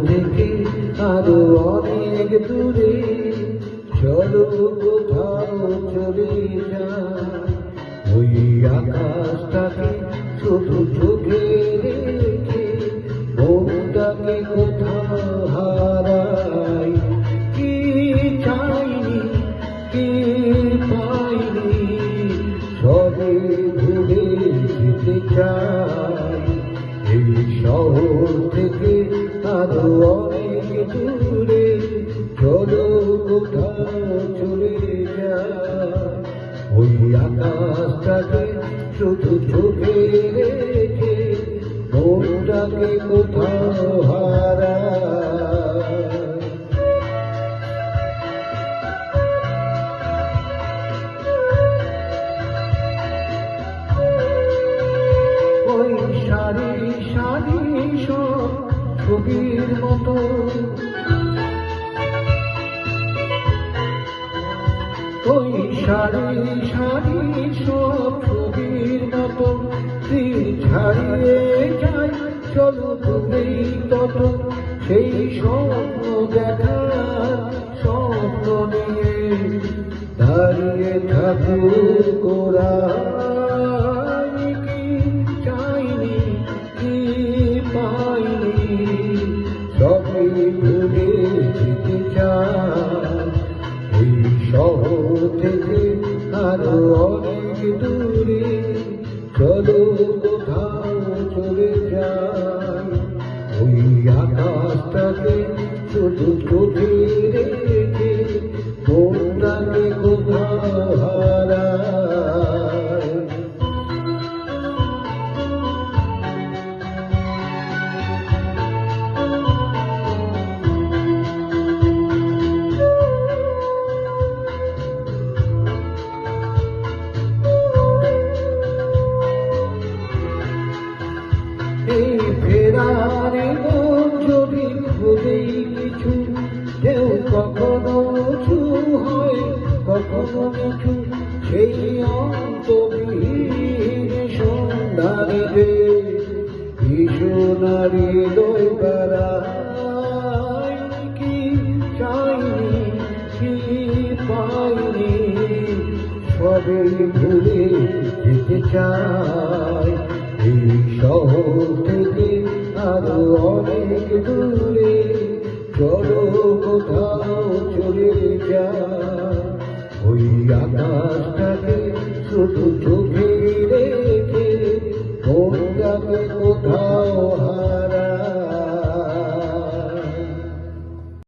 থেকে আরো অনেক দূরে চলো কোথাও চলে যায়। ওই আকাশটাকে শুধু চোখে রেখে মনটাকে কোথাও হারাই। কি চাইনি কি পাইনি সবে ঘুরে যেতে চাই। এই শহর থেকে আরো অনেক দূরে চলো কোথাও চলে যায়। ওই আকাশটাকে শুধু চোখে রেখে মনটাকে কোথাও হারায়। ওই সারি সারি সব ছবির মতো ওই সারি সারি সব ছবির মতো তীর ছাড়িয়ে যাই চলো তুমেই তত সেই স্বপ্ন দেখার স্বপ্ন নিয়ে দাঁড়িয়ে থাকুক গোরা। কি চাইনি কি পাইনি সবই ভুলে যেতে চাই। এই শহর থেকে আরো অনেক দূরে চলো কোথাও চলে যায়। ওই আকাশটাকে শুধু চোখে রেখে মনটাকে কোথাও হারায়। এই ফেরারে যদি খুবই কিছু কেউ কখনো উঁচু হয় কখনো নিচু সেই অন্তহীন সন্ধানে ভীষণারি দই বেড়ায়। কি চাইনি কি পাইনি সবই ভুলে যেতে চাই। এই শহর থেকে আরো অনেক দূরে চলো কোথাও চলে যায়। ওই আকাশটাকে শুধু চোখে রেখে মনটাকে কোথাও